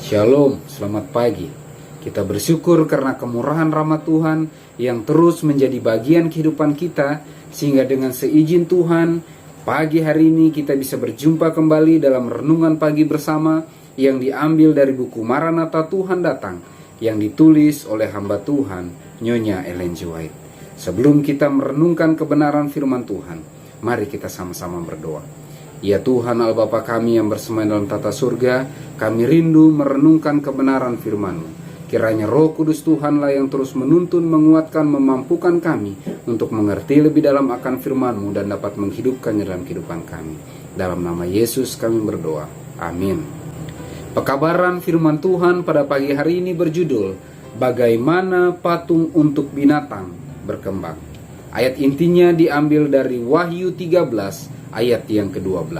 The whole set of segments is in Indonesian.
Shalom, selamat pagi. Kita bersyukur karena kemurahan rahmat Tuhan yang terus menjadi bagian kehidupan kita, sehingga dengan seizin Tuhan, pagi hari ini kita bisa berjumpa kembali dalam renungan pagi bersama yang diambil dari buku Maranatha Tuhan Datang, yang ditulis oleh hamba Tuhan, Nyonya Ellen G. White. Sebelum kita merenungkan kebenaran firman Tuhan, mari kita sama-sama berdoa. Ya Tuhan Allah Bapa kami yang bersemayam dalam tata surga, kami rindu merenungkan kebenaran firman-Mu. Kiranya Roh Kudus Tuhanlah yang terus menuntun, menguatkan, memampukan kami untuk mengerti lebih dalam akan firman-Mu dan dapat menghidupkannya dalam kehidupan kami. Dalam nama Yesus kami berdoa. Amin. Pekabaran firman Tuhan pada pagi hari ini berjudul, Bagaimana Patung untuk Binatang Berkembang. Ayat intinya diambil dari Wahyu 13 ayat yang ke-12.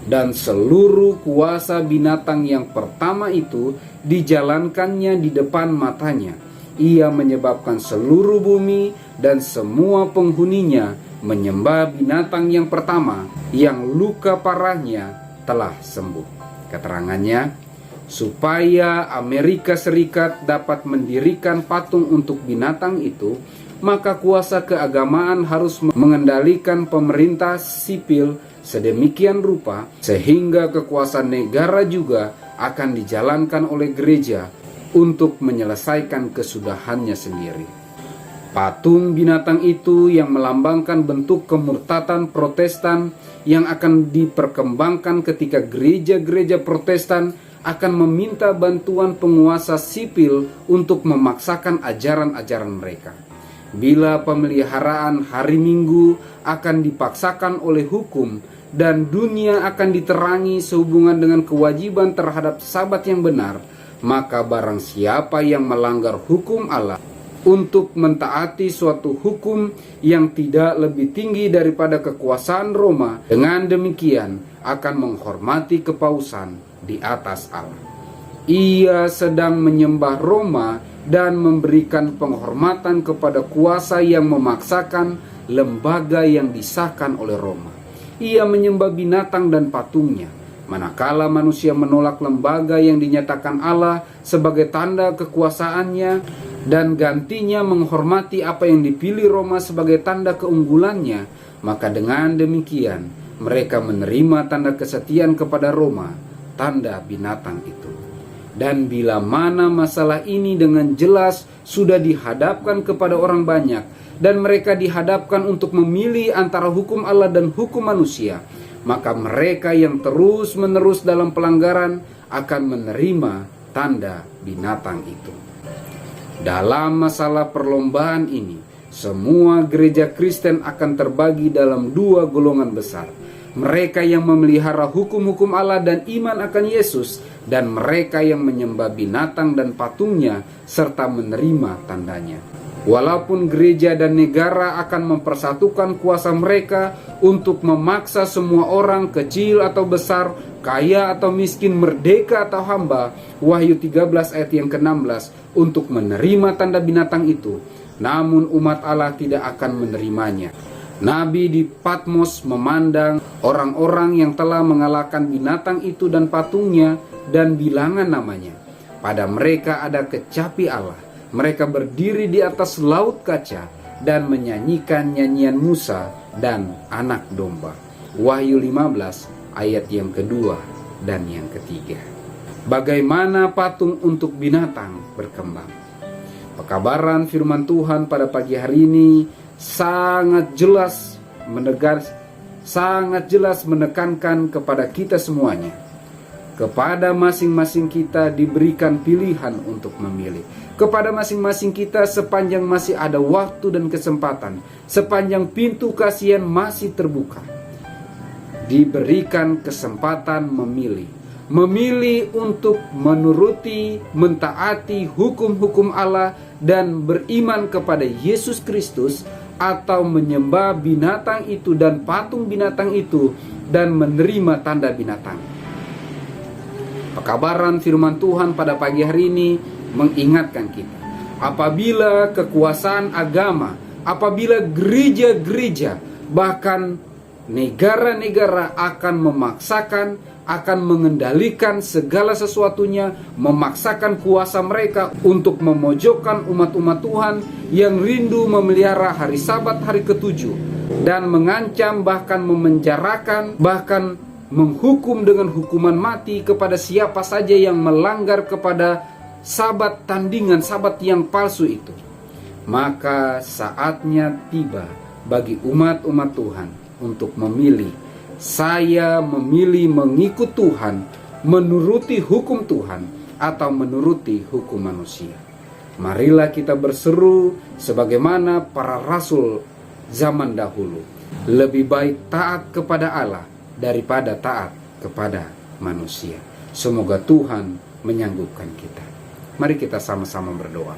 Dan seluruh kuasa binatang yang pertama itu dijalankannya di depan matanya. Ia menyebabkan seluruh bumi dan semua penghuninya menyembah binatang yang pertama yang luka parahnya telah sembuh. Keterangannya, supaya Amerika Serikat dapat mendirikan patung untuk binatang itu, maka kuasa keagamaan harus mengendalikan pemerintah sipil sedemikian rupa sehingga kekuasaan negara juga akan dijalankan oleh gereja untuk menyelesaikan kesudahannya sendiri. Patung binatang itu yang melambangkan bentuk kemurtatan Protestan yang akan diperkembangkan ketika gereja-gereja Protestan akan meminta bantuan penguasa sipil untuk memaksakan ajaran-ajaran mereka. Bila pemeliharaan hari Minggu akan dipaksakan oleh hukum dan dunia akan diterangi sehubungan dengan kewajiban terhadap Sabat yang benar, maka barang siapa yang melanggar hukum Allah untuk mentaati suatu hukum yang tidak lebih tinggi daripada kekuasaan Roma, dengan demikian akan menghormati kepausan di atas Allah. Ia sedang menyembah Roma dan memberikan penghormatan kepada kuasa yang memaksakan lembaga yang disahkan oleh Roma. Ia menyembah binatang dan patungnya, manakala manusia menolak lembaga yang dinyatakan Allah sebagai tanda kekuasaannya dan gantinya menghormati apa yang dipilih Roma sebagai tanda keunggulannya, maka dengan demikian mereka menerima tanda kesetiaan kepada Roma, tanda binatang itu. Dan bila mana masalah ini dengan jelas sudah dihadapkan kepada orang banyak, dan mereka dihadapkan untuk memilih antara hukum Allah dan hukum manusia, maka mereka yang terus-menerus dalam pelanggaran akan menerima tanda binatang itu. Dalam masalah perlombaan ini, semua gereja Kristen akan terbagi dalam dua golongan besar. Mereka yang memelihara hukum-hukum Allah dan iman akan Yesus, dan mereka yang menyembah binatang dan patungnya serta menerima tandanya. Walaupun gereja dan negara akan mempersatukan kuasa mereka untuk memaksa semua orang, kecil atau besar, kaya atau miskin, merdeka atau hamba, Wahyu 13 ayat yang ke-16, untuk menerima tanda binatang itu, namun umat Allah tidak akan menerimanya. Nabi di Patmos memandang orang-orang yang telah mengalahkan binatang itu dan patungnya dan bilangan namanya. Pada mereka ada kecapi Allah. Mereka berdiri di atas laut kaca dan menyanyikan nyanyian Musa dan anak domba. Wahyu 15 ayat yang kedua dan yang ketiga. Bagaimana patung untuk binatang berkembang? Pekabaran firman Tuhan pada pagi hari ini sangat jelas menekankan kepada kita semuanya. Kepada masing-masing kita diberikan pilihan untuk memilih. Kepada masing-masing kita sepanjang masih ada waktu dan kesempatan, sepanjang pintu kasihan masih terbuka, diberikan kesempatan memilih. Memilih untuk menuruti, mentaati hukum-hukum Allah dan beriman kepada Yesus Kristus, atau menyembah binatang itu dan patung binatang itu dan menerima tanda binatang. Pekabaran firman Tuhan pada pagi hari ini mengingatkan kita, apabila kekuasaan agama, apabila gereja-gereja, bahkan negara-negara akan memaksakan, akan mengendalikan segala sesuatunya, memaksakan kuasa mereka untuk memojokkan umat-umat Tuhan yang rindu memelihara hari Sabat hari ketujuh, dan mengancam, bahkan memenjarakan, bahkan menghukum dengan hukuman mati kepada siapa saja yang melanggar kepada Sabat tandingan, Sabat yang palsu itu. Maka saatnya tiba bagi umat-umat Tuhan untuk memilih. Saya memilih mengikut Tuhan, menuruti hukum Tuhan, atau menuruti hukum manusia. Marilah kita berseru sebagaimana para rasul zaman dahulu. Lebih baik taat kepada Allah daripada taat kepada manusia. Semoga Tuhan menyanggupkan kita. Mari kita sama-sama berdoa.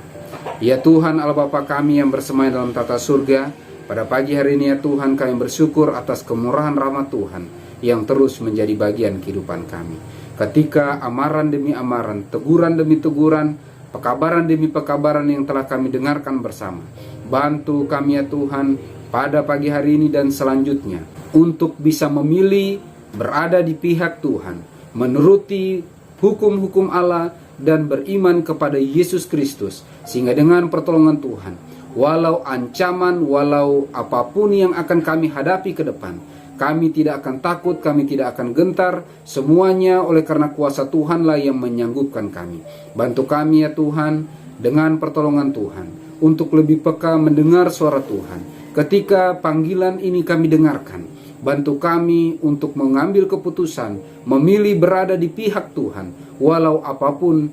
Ya Tuhan Allah Bapa kami yang bersemayam dalam tata surga, pada pagi hari ini ya Tuhan kami bersyukur atas kemurahan rahmat Tuhan yang terus menjadi bagian kehidupan kami. Ketika amaran demi amaran, teguran demi teguran, pekabaran demi pekabaran yang telah kami dengarkan bersama, bantu kami ya Tuhan pada pagi hari ini dan selanjutnya untuk bisa memilih berada di pihak Tuhan, menuruti hukum-hukum Allah dan beriman kepada Yesus Kristus, sehingga dengan pertolongan Tuhan, walau ancaman, walau apapun yang akan kami hadapi ke depan, kami tidak akan takut, kami tidak akan gentar. Semuanya oleh karena kuasa Tuhanlah yang menyanggupkan kami. Bantu kami ya Tuhan dengan pertolongan Tuhan untuk lebih peka mendengar suara Tuhan. Ketika panggilan ini kami dengarkan, bantu kami untuk mengambil keputusan, memilih berada di pihak Tuhan, walau apapun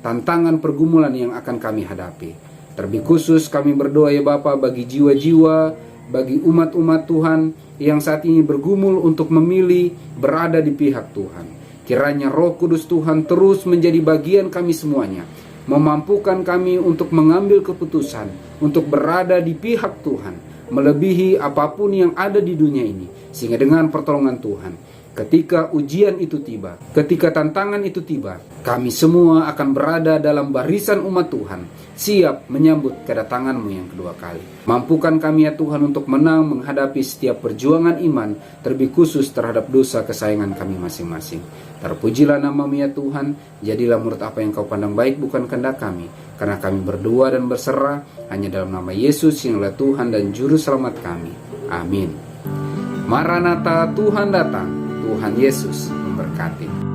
tantangan pergumulan yang akan kami hadapi. Terlebih khusus kami berdoa ya Bapa bagi jiwa-jiwa, bagi umat-umat Tuhan yang saat ini bergumul untuk memilih berada di pihak Tuhan. Kiranya Roh Kudus Tuhan terus menjadi bagian kami semuanya, memampukan kami untuk mengambil keputusan, untuk berada di pihak Tuhan, melebihi apapun yang ada di dunia ini. Sehingga dengan pertolongan Tuhan, ketika ujian itu tiba, ketika tantangan itu tiba, kami semua akan berada dalam barisan umat Tuhan, siap menyambut kedatangan-Mu yang kedua kali. Mampukan kami ya Tuhan untuk menang menghadapi setiap perjuangan iman, terlebih khusus terhadap dosa kesayangan kami masing-masing. Terpujilah nama-Mu ya Tuhan, jadilah menurut apa yang Kau pandang baik, bukan kehendak kami, karena kami berdoa dan berserah hanya dalam nama Yesus yang adalah Tuhan dan Juru Selamat kami. Amin. Maranatha, Tuhan datang. Tuhan Yesus memberkati.